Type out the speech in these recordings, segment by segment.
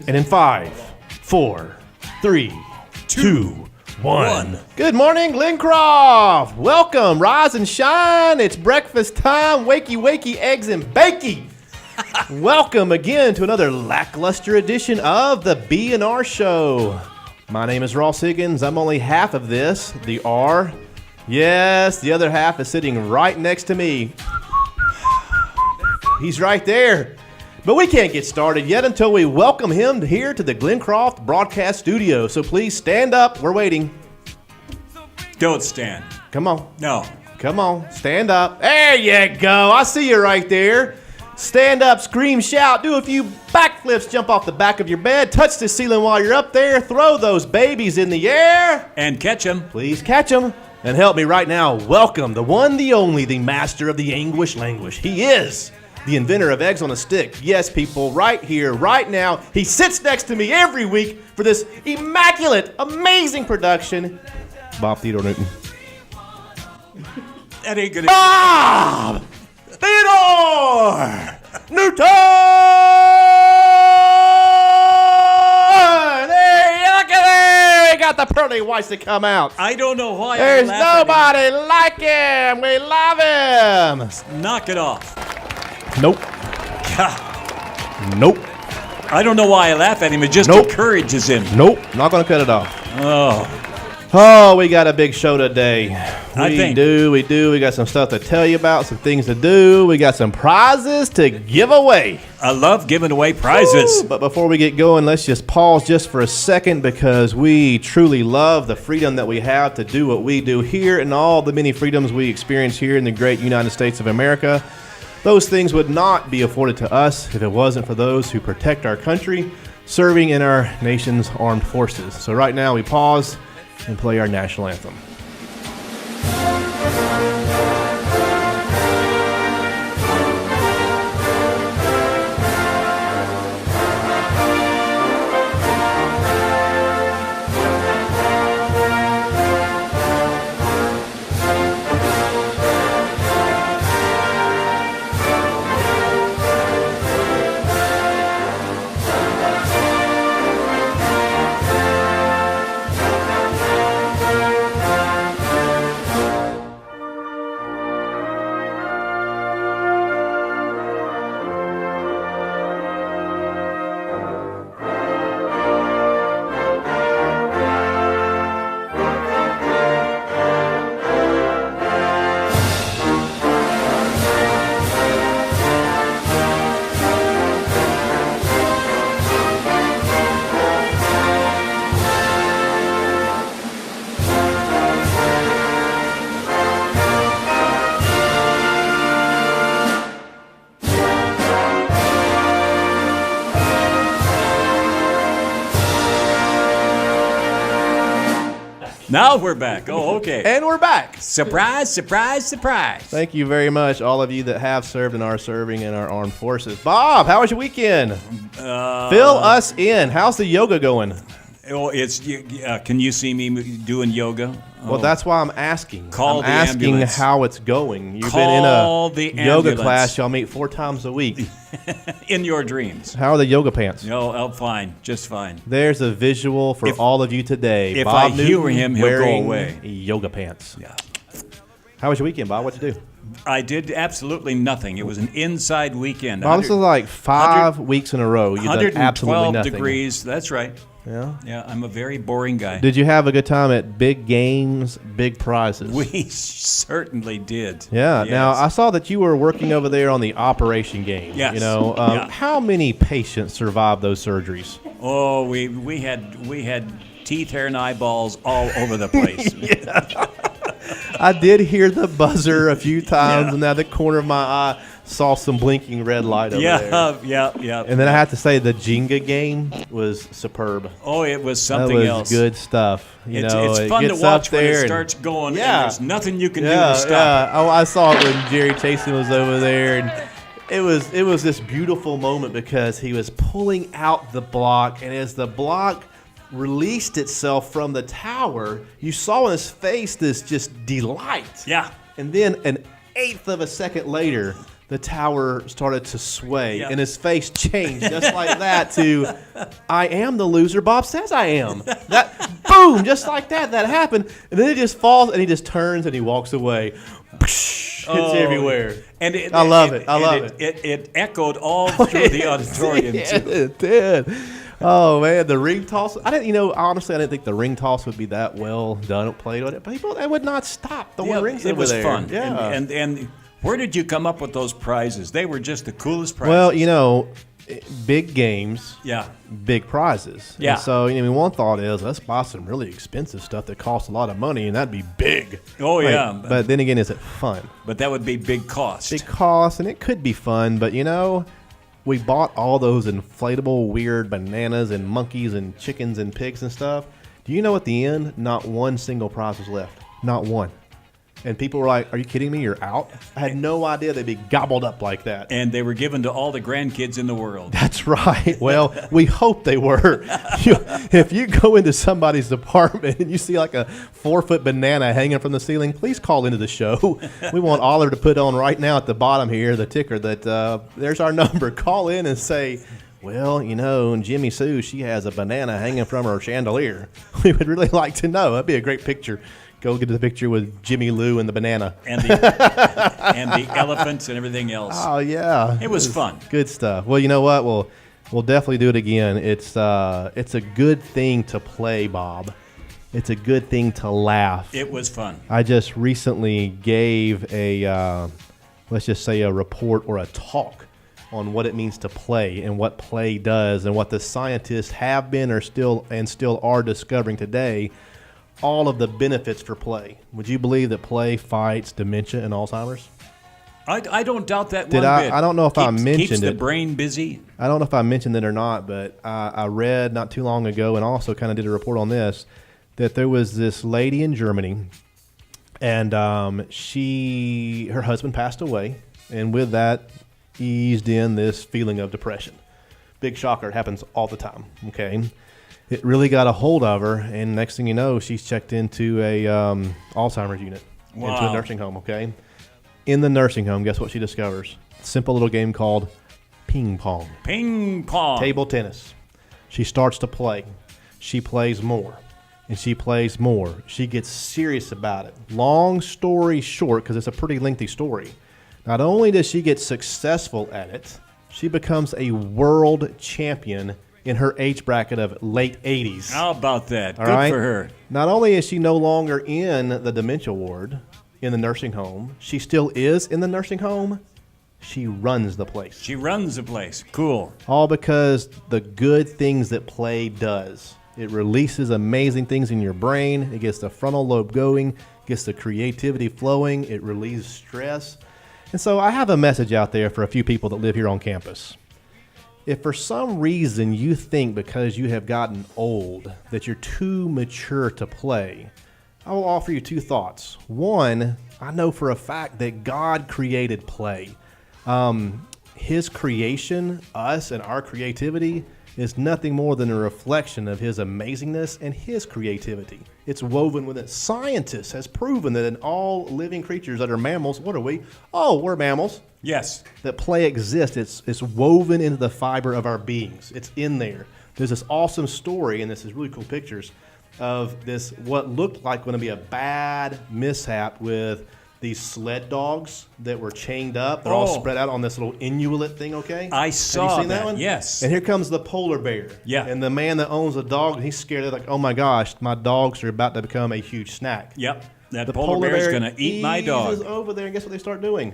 And in 5, 4, 3, 2, 1. Good morning, Glencroft. Welcome, rise and shine. It's breakfast time. Wakey, wakey, eggs and bakey. Welcome again to another lackluster edition of the B&R Show. My name is Ross Higgins. I'm only half of this, the R. Yes, the other half is sitting right next to me. He's right there. But we can't get started yet until we welcome him here to the Glencroft broadcast studio. So please stand up. We're waiting. Don't stand. Come on. No. Come on. Stand up. There you go. I see you right there. Stand up, scream, shout, do a few backflips, jump off the back of your bed, touch the ceiling while you're up there, throw those babies in the air. And catch them. Please catch them. And help me right now welcome the one, the only, the master of the English language. He is the inventor of eggs on a stick. Yes, people, right here, right now. He sits next to me every week for this immaculate, amazing production. Bob Theodore Newton. That ain't gonna... Bob Theodore Newton! Hey, look at there! We got the pearly whites to come out. I don't know why. There's nobody like him. We love him. Knock it off. Nope. Nope. I don't know why I laugh at him. It just encourages him. Nope. Not going to cut it off. Oh, we got a big show today. We do. We got some stuff to tell you about, some things to do. We got some prizes to give away. I love giving away prizes. But before we get going, let's just pause just for a second because we truly love the freedom that we have to do what we do here and all the many freedoms we experience here in the great United States of America. Those things would not be afforded to us if it wasn't for those who protect our country, serving in our nation's armed forces. So right now we pause and play our national anthem. Now we're back. Oh, okay. And we're back. Surprise, surprise, surprise. Thank you very much, all of you that have served and are serving in our armed forces. Bob, how was your weekend? Fill us in. How's the yoga going? Oh, can you see me doing yoga? Well, that's why I'm asking. Call the asking ambulance. How it's going. You've Call been in the a yoga ambulance. class y'all meet 4 times a week. In your dreams. How are the yoga pants? No, I'm fine. Just fine. There's a visual for all of you today. If Bob I humor him, he'll go wearing away. Yoga pants. Yeah. How was your weekend, Bob? What'd you do? I did absolutely nothing. It was an inside weekend. Bob, this is like 5 weeks in a row. You've done absolutely 112 nothing. degrees. That's right. Yeah? Yeah, I'm a very boring guy. Did you have a good time at big games, big prizes? We certainly did. Yeah. Yes. Now, I saw that you were working over there on the operation game. Yes. You know, Yeah. how many patients survived those surgeries? Oh, we had teeth, hair, and eyeballs all over the place. I did hear the buzzer a few times, and out the corner of my eye saw some blinking red light over there. Yeah. And then I have to say the Jenga game was superb. Oh, it was something that was else. Good stuff. It's fun to watch when it starts going, and there's nothing you can do to stop it. Oh, I saw it when Jerry Chasen was over there, and it was this beautiful moment because he was pulling out the block, and as the block released itself from the tower, you saw in his face this just delight. Yeah. And then an eighth of a second later, the tower started to sway, Yeah. and his face changed just like that to, I am the loser Bob says I am. That boom, just like that happened, and then it just falls, and he just turns and he walks away. Hits everywhere. And I love it. I love it. It echoed all through the auditorium, Yeah, too. it did. Oh man, the ring toss. I didn't think the ring toss would be that well done, played on it. But people, they would not stop throwing rings it over was there. fun. Yeah. And where did you come up with those prizes? They were just the coolest prizes. Well, big games, Yeah. big prizes. Yeah. And so, one thought is, let's buy some really expensive stuff that costs a lot of money, and that'd be big. Oh, yeah. But then again, is it fun? But that would be big cost. Big cost, and it could be fun, but we bought all those inflatable weird bananas and monkeys and chickens and pigs and stuff. Do you know at the end, not one single prize was left? Not one. And people were like, are you kidding me? You're out? I had no idea they'd be gobbled up like that. And they were given to all the grandkids in the world. That's right. Well, we hope they were. If you go into somebody's apartment and you see like a 4-foot banana hanging from the ceiling, please call into the show. We want Oliver to put on right now at the bottom here, the ticker, that there's our number. Call in and say, well, Jimmy Sue, she has a banana hanging from her chandelier. We would really like to know. That'd be a great picture. Go get the picture with Jimmy Lou and the banana. And the elephants and everything else. Oh, yeah. It was fun. Good stuff. Well, you know what? We'll definitely do it again. It's a good thing to play, Bob. It's a good thing to laugh. It was fun. I just recently gave let's just say a report or a talk on what it means to play and what play does and what the scientists have been or still are discovering today. All of the benefits for play. Would you believe that play fights dementia and Alzheimer's? I don't doubt that Did one I? bit. I don't know if I Keeps mentioned the it. brain busy. I don't know if I mentioned it or not, but I read not too long ago and also kind of did a report on this, that there was this lady in Germany, and her husband passed away, and with that eased in this feeling of depression. Big shocker. It happens all the time, okay? It really got a hold of her, and next thing you know, she's checked into a Alzheimer's unit, into a nursing home, okay? In the nursing home, guess what she discovers? Simple little game called ping pong. Ping pong. Table tennis. She starts to play. She plays more, and she plays more. She gets serious about it. Long story short, because it's a pretty lengthy story, not only does she get successful at it, she becomes a world champion in her age bracket of late 80s. How about that? All Good right? for her. Not only is she no longer in the dementia ward in the nursing home, she still is in the nursing home. She runs the place. She runs the place. Cool. All because the good things that play does. It releases amazing things in your brain. It gets the frontal lobe going, gets the creativity flowing. It relieves stress. And so I have a message out there for a few people that live here on campus. If for some reason you think because you have gotten old that you're too mature to play, I will offer you two thoughts. One, I know for a fact that God created play. His creation, us and our creativity, is nothing more than a reflection of his amazingness and his creativity. It's woven with it. Scientists has proven that in all living creatures that are mammals, what are we? Oh, we're mammals. Yes. That play exists. It's woven into the fiber of our beings. It's in there. There's this awesome story, and this is really cool pictures of this, what looked like going to be a bad mishap with these sled dogs that were chained up. They're all spread out on this little Inuit thing, okay? I saw Have you seen that one? Yes. And here comes the polar bear. Yeah. And the man that owns the dog, he's scared. They're like, oh my gosh, my dogs are about to become a huge snack. Yep. That The polar bear is going to eat my dog. eases over there, and guess what they start doing?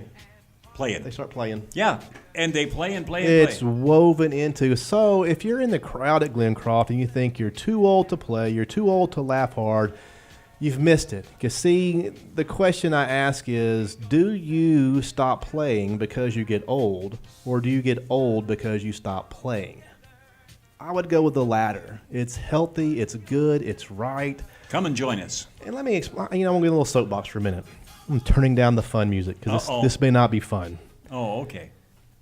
Play it. They start playing. Yeah. And they play and play and It's play. woven into. So if you're in the crowd at Glencroft and you think you're too old to play, you're too old to laugh hard, you've missed it. Because see, the question I ask is, do you stop playing because you get old, or do you get old because you stop playing? I would go with the latter. It's healthy, it's good, it's right. Come and join us. And let me explain. I'm going to get a little soapbox for a minute. I'm turning down the fun music because this may not be fun. Oh, okay.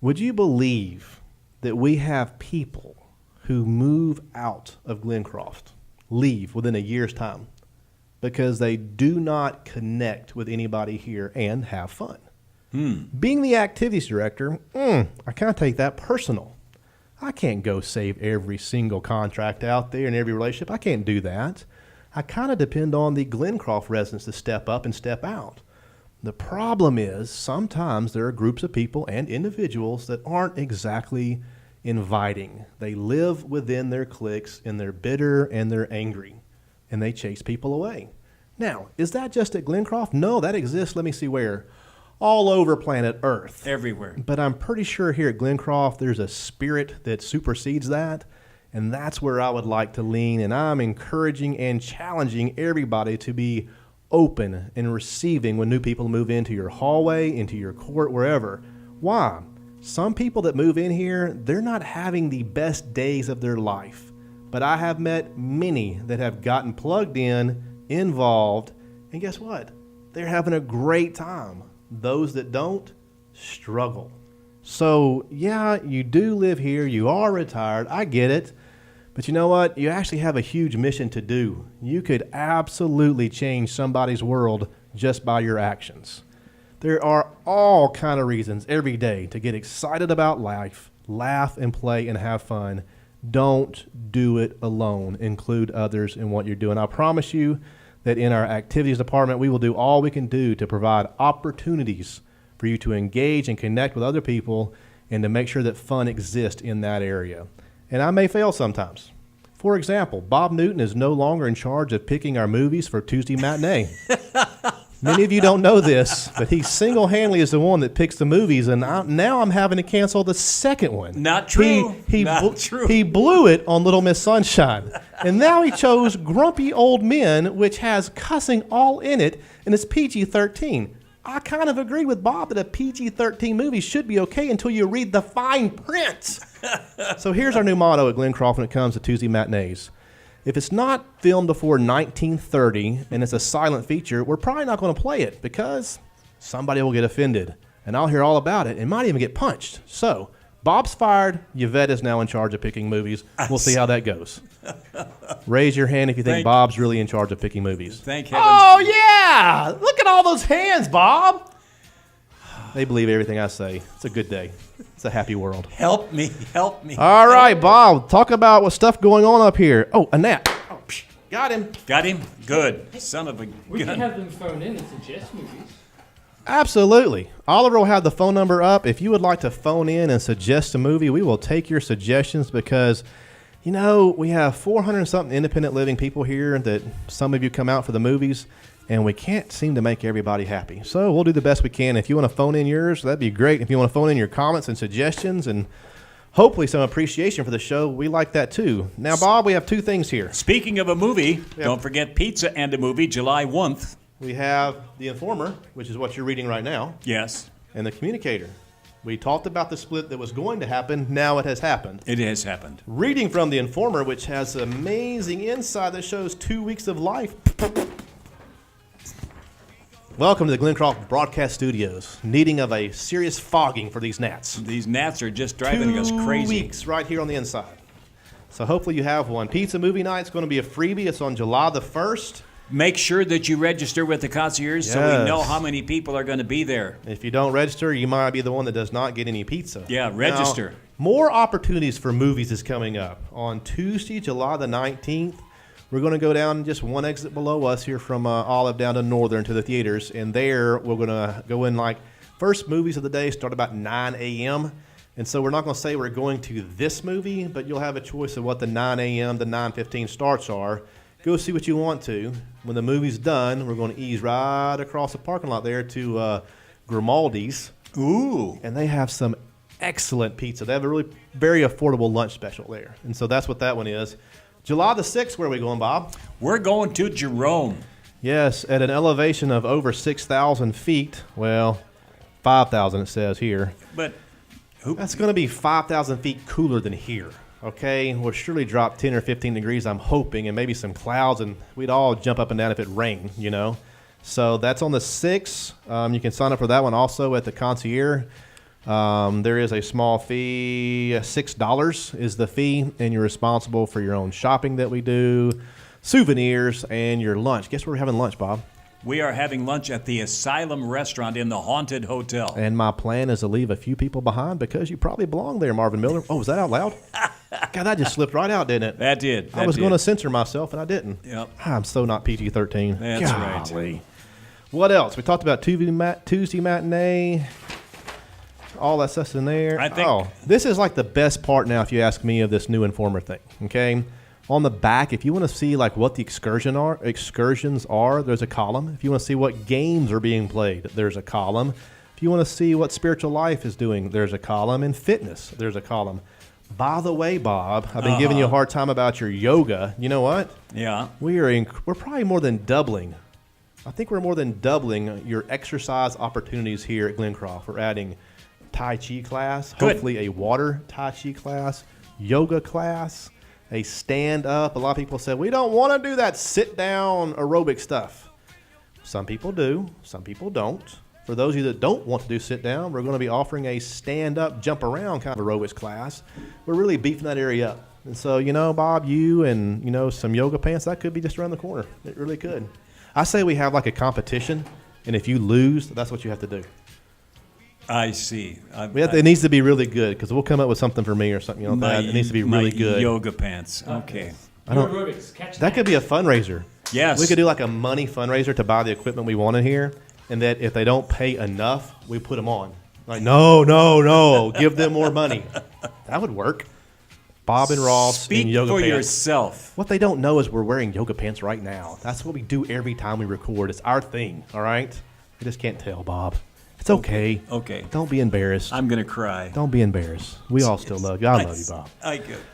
Would you believe that we have people who move out of Glencroft, leave within a year's time because they do not connect with anybody here and have fun? Being the activities director, I kind of take that personal. I can't go save every single contract out there and every relationship. I can't do that. I kind of depend on the Glencroft residents to step up and step out. The problem is sometimes there are groups of people and individuals that aren't exactly inviting. They live within their cliques and they're bitter and they're angry and they chase people away. Now, is that just at Glencroft? No, that exists. Let me see where. All over planet Earth. Everywhere. But I'm pretty sure here at Glencroft there's a spirit that supersedes that, and that's where I would like to lean, and I'm encouraging and challenging everybody to be open and receiving when new people move into your hallway, into your court, wherever. Why? Some people that move in here, they're not having the best days of their life, but I have met many that have gotten plugged in, involved, and guess what? They're having a great time. Those that don't struggle. So, yeah, you do live here. You are retired. I get it. But you know what? You actually have a huge mission to do. You could absolutely change somebody's world just by your actions. There are all kind of reasons every day to get excited about life, laugh and play and have fun. Don't do it alone. Include others in what you're doing. I promise you that in our activities department, we will do all we can do to provide opportunities for you to engage and connect with other people and to make sure that fun exists in that area. And I may fail sometimes. For example, Bob Newton is no longer in charge of picking our movies for Tuesday matinee. Many of you don't know this, but he single-handedly is the one that picks the movies, and now I'm having to cancel the second one. Not true. Not true. He blew it on Little Miss Sunshine, and now he chose Grumpy Old Men, which has cussing all in it, and it's PG-13. I kind of agree with Bob that a PG-13 movie should be okay until you read the fine print. So here's our new motto at Glencroft when it comes to Tuesday matinees. If it's not filmed before 1930 and it's a silent feature, we're probably not going to play it because somebody will get offended. And I'll hear all about it and might even get punched. So, Bob's fired. Yvette is now in charge of picking movies. We'll see how that goes. Raise your hand if you think Bob's really in charge of picking movies. Thank heavens. Oh, yeah! Look at all those hands, Bob! They believe everything I say. It's a good day. It's a happy world. Help me. Help me. All right, Bob. Talk about what stuff going on up here. Oh, Annette. Oh, got him. Got him? Good. Son of a gun. We can have them phone in and suggest movies. Absolutely. Oliver will have the phone number up. If you would like to phone in and suggest a movie, we will take your suggestions because, you know, we have 400-something independent living people here that some of you come out for the movies, and we can't seem to make everybody happy. So we'll do the best we can. If you want to phone in yours, that'd be great. If you want to phone in your comments and suggestions and hopefully some appreciation for the show, we like that too. Now, Bob, we have two things here. Speaking of a movie, don't forget Pizza and a Movie, July 1st. We have The Informer, which is what you're reading right now. Yes. And The Communicator. We talked about the split that was going to happen. Now it has happened. It has happened. Reading from The Informer, which has amazing insight that shows 2 weeks of life. Welcome to the Glencroft Broadcast Studios. Needing of a serious fogging for these gnats. These gnats are just driving us 2 crazy. weeks right here on the inside. So hopefully you have one. Pizza Movie Night's going to be a freebie. It's on July the 1st. Make sure that you register with the concierge so we know how many people are going to be there. If you don't register, you might be the one that does not get any pizza. Yeah, register. Now, more opportunities for movies is coming up. On Tuesday, July the 19th, we're going to go down just one exit below us here from Olive down to Northern to the theaters. And there, we're going to go in like first movies of the day start about 9 a.m. And so we're not going to say we're going to this movie, but you'll have a choice of what the 9 a.m. to 9:15 starts are. Go see what you want to. When the movie's done, we're going to ease right across the parking lot there to Grimaldi's. Ooh. And they have some excellent pizza. They have a really very affordable lunch special there. And so that's what that one is. July the 6th, where are we going, Bob? We're going to Jerome. Yes, at an elevation of over 6,000 feet. Well, 5,000 it says here. But that's going to be 5,000 feet cooler than here. Okay, we'll surely drop 10 or 15 degrees, I'm hoping, and maybe some clouds, and we'd all jump up and down if it rained, you know. So that's on the 6th. You can sign up for that one also at the concierge. There is a small fee. $6 is the fee, and you're responsible for your own shopping that we do, souvenirs, and your lunch. Guess where we're having lunch, Bob? We are having lunch at the Asylum Restaurant in the Haunted Hotel. And my plan is to leave a few people behind because you probably belong there, Marvin Miller. Oh, was that out loud? God, that just slipped right out, didn't it? That did. I was going to censor myself, and I didn't. Yep. I'm so not PG-13. That's Golly. right. What else? We talked about Tuesday matinee. All that stuff's in there. I think this is like the best part now, if you ask me, of this new Informer thing. Okay, on the back, if you want to see like what the excursions are, there's a column. If you want to see what games are being played, there's a column. If you want to see what spiritual life is doing, there's a column. And fitness, there's a column. By the way, Bob, I've been giving you a hard time about your yoga. You know what? Yeah. We're probably more than doubling. I think we're more than doubling your exercise opportunities here at Glencroft. We're adding Tai Chi class, Good. hopefully a water Tai Chi class, yoga class, a stand-up. A lot of people said, we don't want to do that sit-down aerobic stuff. Some people do. Some people don't. For those of you that don't want to do sit-down, we're going to be offering a stand-up, jump-around kind of aerobics class. We're really beefing that area up. And so, Bob, you and, some yoga pants, that could be just around the corner. It really could. I say we have like a competition, and if you lose, that's what you have to do. I see. It needs to be really good because we'll come up with something for me or something like that. It needs to be really good. Yoga pants. Okay. Aerobics, catch That could be a fundraiser. Yes. We could do like a money fundraiser to buy the equipment we want in here, and that if they don't pay enough, we put them on. Like, no, give them more money. That would work. Bob and Ross Speak in yoga for pants. yourself. What they don't know is we're wearing yoga pants right now. That's what we do every time we record. It's our thing, all right? You just can't tell, Bob. It's okay. Okay. Don't be embarrassed. I'm going to cry. Don't be embarrassed. We all still love you. I love you, Bob.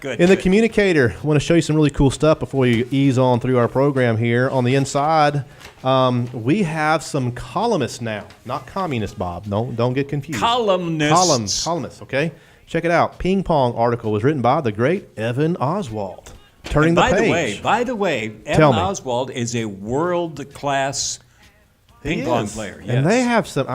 Good. In the communicator, I want to show you some really cool stuff before you ease on through our program here. On the inside, we have some columnists now. Not communists, Bob. Don't get confused. Columnists. Columnists, okay? Check it out. Ping Pong article was written by the great Evan Oswald. Turning the page. By the way, Evan Oswald is a world-class ping pong player. Yes. And they have some,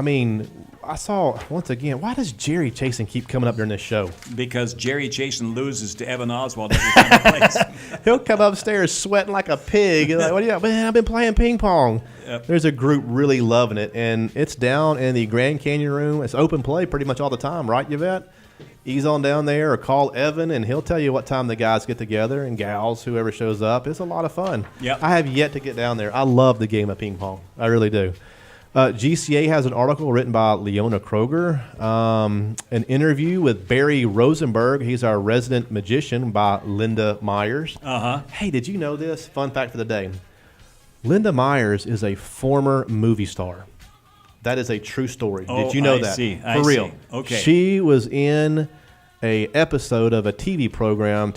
I saw, once again, why does Jerry Chasen keep coming up during this show? Because Jerry Chasen loses to Evan Oswald every time he plays. He'll come upstairs sweating like a pig. Like, what do you? Man, I've been playing ping pong. Yep. There's a group really loving it, and it's down in the Grand Canyon room. It's open play pretty much all the time, right, Yvette? Ease on down there or call Evan, and he'll tell you what time the guys get together and gals, whoever shows up. It's a lot of fun. Yep. I have yet to get down there. I love the game of ping pong. I really do. GCA has an article written by Leona Kroger, an interview with Barry Rosenberg. He's our resident magician, by Linda Myers. Hey, did you know this? Fun fact for the day. Linda Myers is a former movie star. That is a true story. Did you know that? I For real. see. Okay. She was in a episode of a TV program.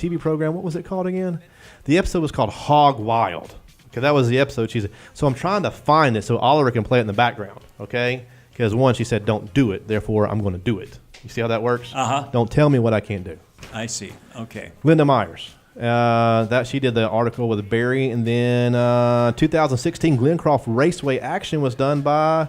What was it called again? The episode was called Hog Wild. Okay, that was the episode. So I'm trying to find it so Oliver can play it in the background. Okay, because one, she said don't do it. Therefore, I'm going to do it. You see how that works? Don't tell me what I can't do. I see. Okay. Linda Myers. That she did the article with Barry, and then 2016 Glencroft Raceway action was done by.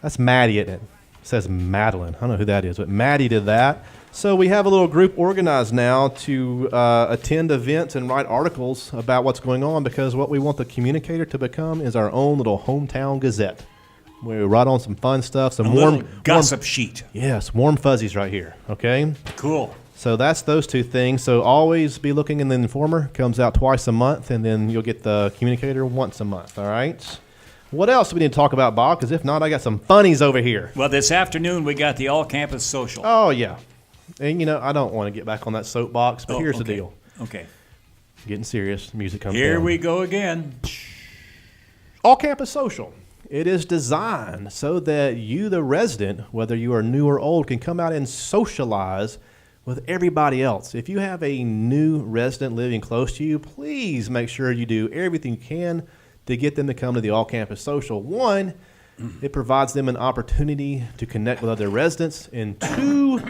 That's Maddie, isn't it? It says Madeline. I don't know who that is, but Maddie did that. So we have a little group organized now to attend events and write articles about what's going on, because what we want the communicator to become is our own little hometown gazette. We write on some fun stuff, some warm gossip sheet. Yes, warm fuzzies right here. Okay. Cool. So that's those two things. So always be looking in the Informer. Comes out twice a month, and then you'll get the communicator once a month. All right. What else do we need to talk about, Bob? Because if not, I got some funnies over here. Well, this afternoon we got the all-campus social. Oh, yeah. And, I don't want to get back on that soapbox, but here's the deal. Okay. Getting serious. Music comes Here down. we go again. All-campus social. It is designed so that you, the resident, whether you are new or old, can come out and socialize with everybody else. If you have a new resident living close to you, please make sure you do everything you can to get them to come to the all-campus social. One, it provides them an opportunity to connect with other residents. And two,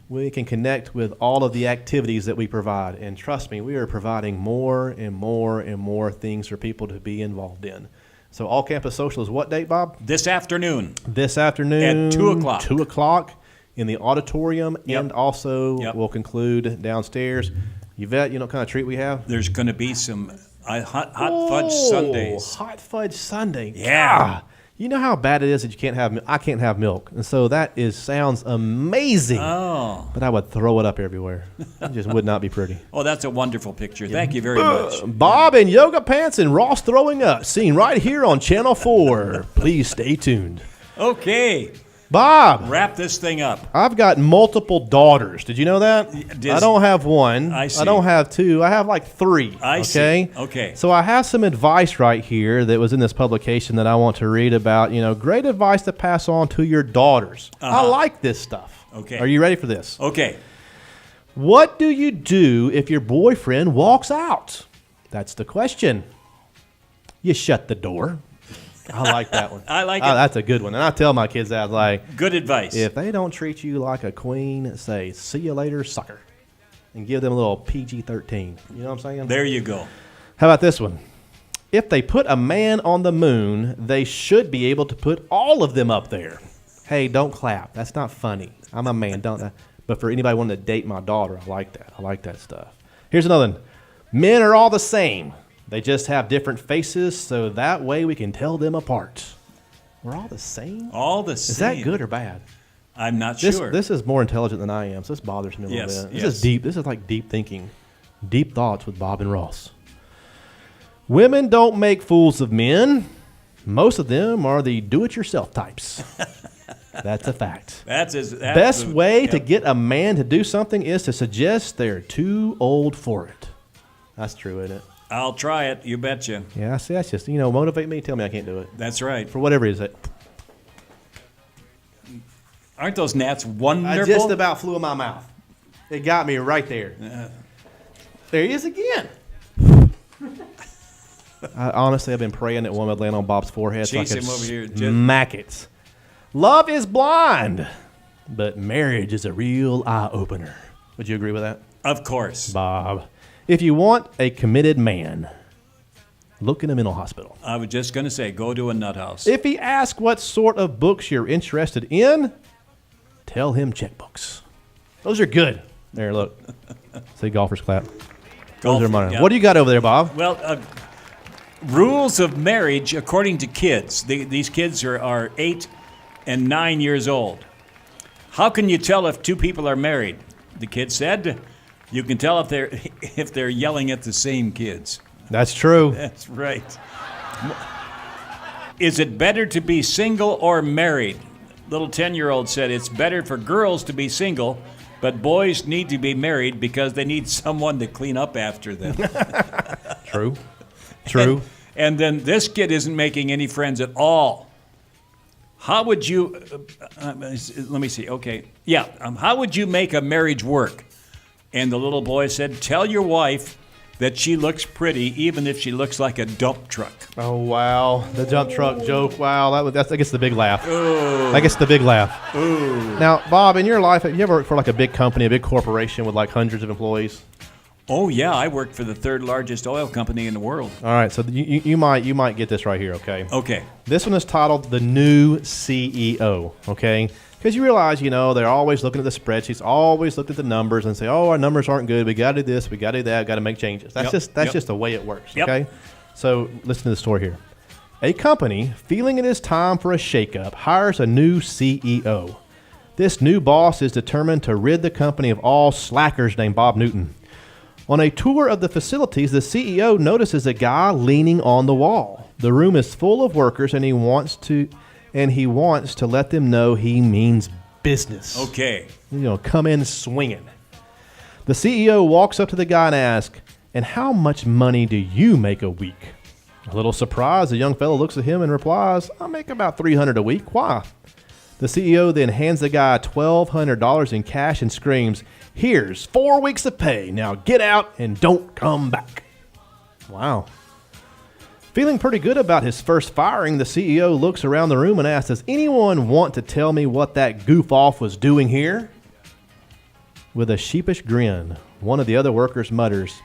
we can connect with all of the activities that we provide. And trust me, we are providing more and more and more things for people to be involved in. So all-campus social is what date, Bob? This afternoon. This afternoon. At 2 o'clock. 2 o'clock in the auditorium. Yep. And also Yep. we'll conclude downstairs. Yvette, you know what kind of treat we have? There's going to be some Hot fudge sundaes. Hot fudge sundae. Yeah. God. You know how bad it is that I can't have milk. And so that sounds amazing. Oh. But I would throw it up everywhere. It just would not be pretty. Oh, that's a wonderful picture. Thank you very much. Bob in yoga pants and Ross throwing up. Seen right here on Channel 4. Please stay tuned. Okay. Bob. Wrap this thing up. I've got multiple daughters. Did you know that? I don't have one. I see. I don't have two. I have like three. I see. Okay. So I have some advice right here that was in this publication that I want to read about, great advice to pass on to your daughters. I like this stuff. Okay. Are you ready for this? Okay. What do you do if your boyfriend walks out? That's the question. You shut the door. I like that one. I like it. That's a good one. And I tell my kids that, like, good advice. if they don't treat you like a queen, say, see you later, sucker. And give them a little PG-13. You know what I'm saying? There you go. How about this one? If they put a man on the moon, they should be able to put all of them up there. Hey, don't clap. That's not funny. I'm a man, don't. But for anybody wanting to date my daughter, I like that. I like that stuff. Here's another one. Men are all the same. They just have different faces, so that way we can tell them apart. We're all the same? All the same. Is that good or bad? I'm not sure. This is more intelligent than I am, so this bothers me a little bit. This is deep. This is like deep thinking. Deep thoughts with Bob and Ross. Women don't make fools of men. Most of them are the do-it-yourself types. That's a fact. Best way to get a man to do something is to suggest they're too old for it. That's true, isn't it? I'll try it. You betcha. Yeah, see, that's just, motivate me. Tell me I can't do it. That's right. For whatever it is. Aren't those gnats wonderful? I just about flew in my mouth. It got me right there. There he is again. Honestly, I've been praying that one would land on Bob's forehead Chase so I could him over here. smack it. Love is blind, but marriage is a real eye-opener. Would you agree with that? Of course. Bob. If you want a committed man, look in a mental hospital. I was just going to say, go to a nut house. If he asks what sort of books you're interested in, tell him checkbooks. Those are good. There, look. Say golfers clap. Those are mine. Yeah. What do you got over there, Bob? Well, rules of marriage according to kids. These kids are 8 and 9 years old. How can you tell if two people are married? The kid said, you can tell if they're yelling at the same kids. That's true. That's right. Is it better to be single or married? Little 10-year-old said it's better for girls to be single, but boys need to be married because they need someone to clean up after them. True. True. And then this kid isn't making any friends at all. How would you, let me see, okay. Yeah, how would you make a marriage work? And the little boy said, tell your wife that she looks pretty even if she looks like a dump truck. Oh, wow. The dump truck joke. Wow. I guess the big laugh. Ooh. I guess the big laugh. Ooh. Now, Bob, in your life, have you ever worked for like a big company, a big corporation with like hundreds of employees? Oh, yeah. I worked for the third largest oil company in the world. All right. So you might get this right here, okay? Okay. This one is titled The New CEO, okay? Because you realize, they're always looking at the spreadsheets, always looking at the numbers and say, oh, our numbers aren't good. We got to do this. We got to do that. Got to make changes. That's just the way it works, okay? So listen to the story here. A company, feeling it is time for a shakeup, hires a new CEO. This new boss is determined to rid the company of all slackers named Bob Newton. On a tour of the facilities, the CEO notices a guy leaning on the wall. The room is full of workers, and he wants to let them know he means business. Okay. Come in swinging. The CEO walks up to the guy and asks, and how much money do you make a week? A little surprised, the young fellow looks at him and replies, I make about $300 a week. Why? The CEO then hands the guy $1,200 in cash and screams, here's 4 weeks of pay. Now get out and don't come back. Wow. Feeling pretty good about his first firing, the CEO looks around the room and asks, does anyone want to tell me what that goof-off was doing here? With a sheepish grin, one of the other workers mutters,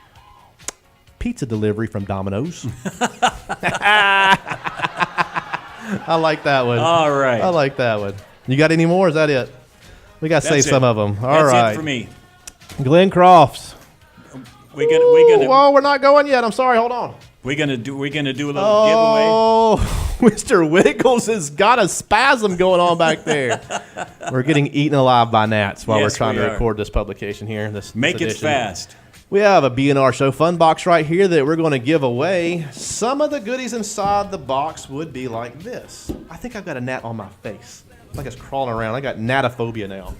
pizza delivery from Domino's. I like that one. All right. I like that one. You got any more? Is that it? We got to say some of them. All right. That's it for me. Glencroft. We gonna. Well, we're not going yet. I'm sorry. Hold on. We're gonna do a little Oh, Mr. Wiggles has got a spasm going on back there. We're getting eaten alive by gnats while Yes, we're trying we to are. record this publication here. This giveaway. Make it edition. fast. We have a B&R Show fun box right here that we're going to give away. Some of the goodies inside the box would be like this. I think I've got a gnat on my face. It's like it's crawling around. I got gnatophobia now.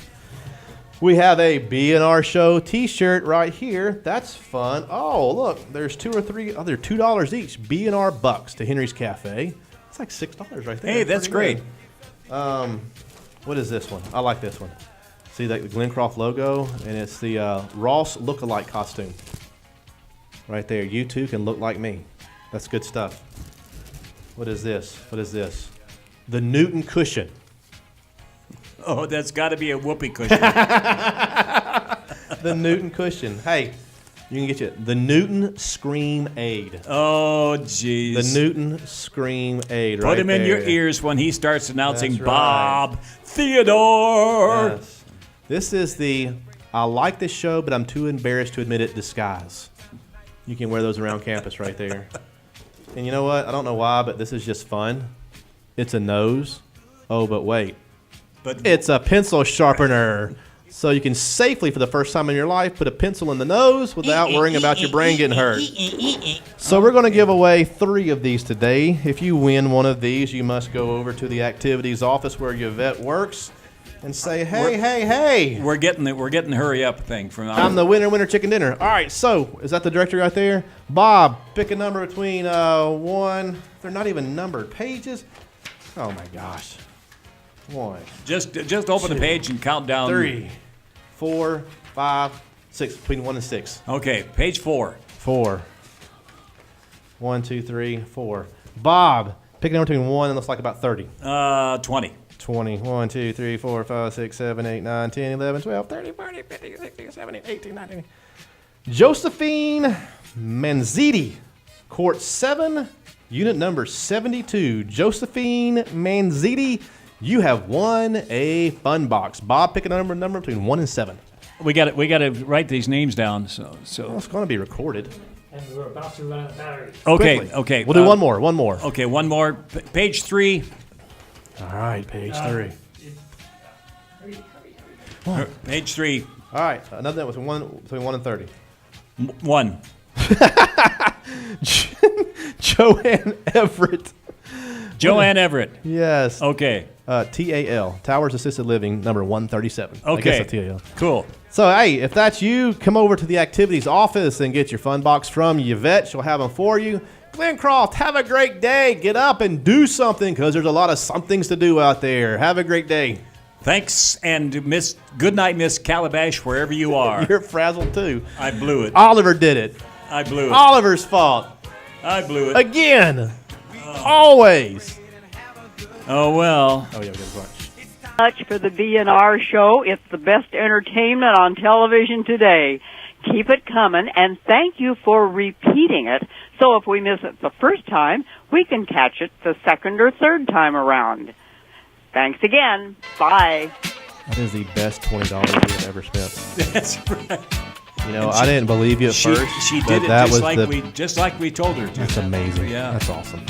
We have a B&R Show t-shirt right here. That's fun. Oh, look, there's 2 or 3. Oh, they're $2 each. B&R Bucks to Henry's Cafe. It's like $6 right there. Hey, that's pretty great. good. What is this one? I like this one. See the Glencroft logo, and it's the Ross look-alike costume. Right there. You too can look like me. That's good stuff. What is this? What is this? The Newton cushion. Oh, that's got to be a whoopee cushion. The Newton cushion. Hey, you can get you the Newton Scream Aid. Oh, jeez. The Newton Scream Aid. Put right him in your there. ears when he starts announcing That's right. Bob Theodore. Yes. This is the I like this show, but I'm too embarrassed to admit it disguise. You can wear those around campus right there. And you know what? I don't know why, but this is just fun. It's a nose. Oh, but wait. But It's a pencil sharpener. So you can safely, for the first time in your life, put a pencil in the nose without worrying about your brain getting hurt. So we're going to give away 3 of these today. If you win one of these, you must go over to the activities office where Yvette works and say, hey. we're getting the hurry up thing from. I'm the winner, chicken dinner. All right, so is that the director right there? Bob, pick a number between 1. They're not even numbered pages. Oh, my gosh. 1, Just open the page and count down. 3, 4, 5, 6. Between 1 and 6. Okay, page 4. 4. 1, 2, 3, 4. Bob, pick a number between 1 and looks like about 30. 20. 20. 1, 2, 3, 4, 5, 6, 7, 8, 9, 10, 11, 12, 13, 14, 15, 16, 17, 18, 19. Josephine Manziti, court 7, unit number 72. Josephine Manziti, you have won a fun box. Bob, pick a number between 1 and 7. We got to write these names down. So. Well, it's going to be recorded. And we're about to run out of batteries. Okay. Quickly. Okay. We'll do one more. Okay, one more. Page 3. All right, page 3. Page 3. All right, another one between 1 and 30. 1. Joanne Everett. Joanne Everett. Yes. Okay. TAL, Towers Assisted Living, number 137. I Okay. guess that's TAL. Cool. So, hey, if that's you, come over to the activities office and get your fun box from Yvette. She'll have them for you. Glencroft, have a great day. Get up and do something because there's a lot of somethings to do out there. Have a great day. Thanks, and good night, Miss Calabash, wherever you are. You're frazzled, too. I blew it. Oliver did it. I blew it. Oliver's fault. I blew it. Again. Always. Oh, well. Oh, yeah, we got a bunch. Much for the B&R Show. It's the best entertainment on television today. Keep it coming, and thank you for repeating it. So if we miss it the first time, we can catch it the second or third time around. Thanks again. Bye. That is the best $20 we have ever spent. That's right. You know, I didn't believe you at first. She but did it that just was like we told her to. That's amazing. Yeah. That's awesome.